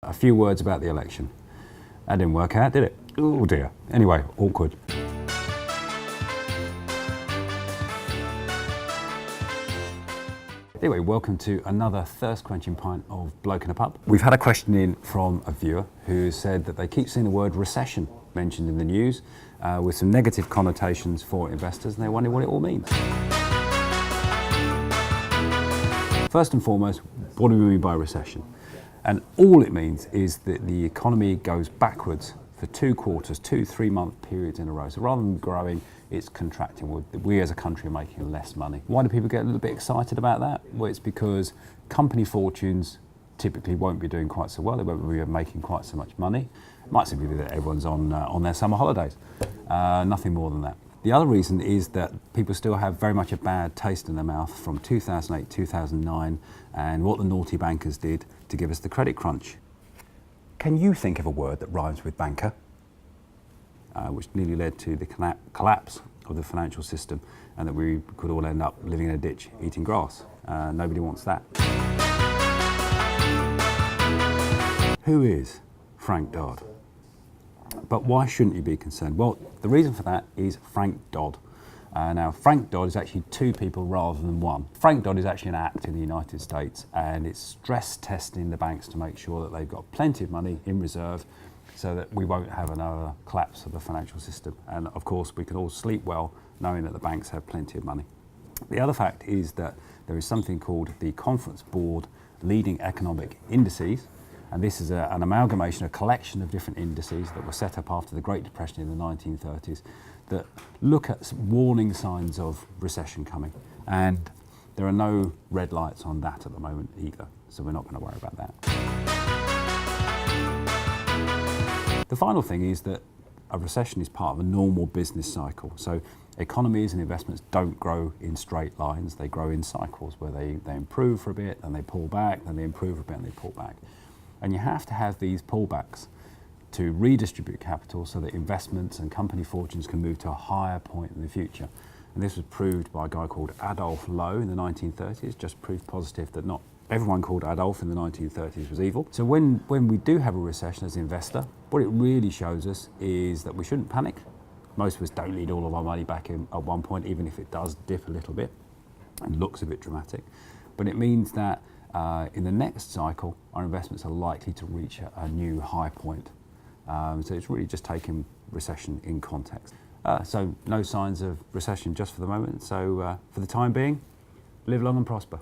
A few words about the election. That didn't work out, did it? Oh dear. Anyway, awkward. Anyway, welcome to another thirst-quenching pint of Bloke in a Pub. We've had a question in from a viewer who said that they keep seeing the word recession mentioned in the news with some negative connotations for investors, and they wonder what it all means. First and foremost, what do we mean by recession? And all it means is that the economy goes backwards for 2 quarters, 3-month periods in a row. So rather than growing, it's contracting. We as a country are making less money. Why do people get a little bit excited about that? Well, it's because company fortunes typically won't be doing quite so well. They won't be making quite so much money. It might simply be that everyone's on their summer holidays. Nothing more than that. The other reason is that people still have very much a bad taste in their mouth from 2008, 2009, and what the naughty bankers did to give us the credit crunch. Can you think of a word that rhymes with banker? Which nearly led to the collapse of the financial system, and that we could all end up living in a ditch eating grass. Nobody wants that. Who is Frank Dodd? But why shouldn't you be concerned? Well, the reason for that is Frank Dodd. Now, Frank Dodd is actually 2 people rather than 1. Frank Dodd is actually an act in the United States, and it's stress testing the banks to make sure that they've got plenty of money in reserve so that we won't have another collapse of the financial system. And of course, we can all sleep well knowing that the banks have plenty of money. The other fact is that there is something called the Conference Board Leading Economic Indices. And this is an amalgamation, a collection of different indices that were set up after the Great Depression in the 1930s that look at warning signs of recession coming. And there are no red lights on that at the moment either, so we're not going to worry about that. The final thing is that a recession is part of a normal business cycle. So economies and investments don't grow in straight lines, they grow in cycles where they improve for a bit, then they pull back, then they improve for a bit, and they pull back. And you have to have these pullbacks to redistribute capital so that investments and company fortunes can move to a higher point in the future. And this was proved by a guy called Adolf Lowe in the 1930s, just proved positive that not everyone called Adolf in the 1930s was evil. So when we do have a recession as an investor, what it really shows us is that we shouldn't panic. Most of us don't need all of our money back in at one point, even if it does dip a little bit and looks a bit dramatic. But it means that in the next cycle, our investments are likely to reach a new high point. So it's really just taking recession in context. So no signs of recession just for the moment. So for the time being, live long and prosper.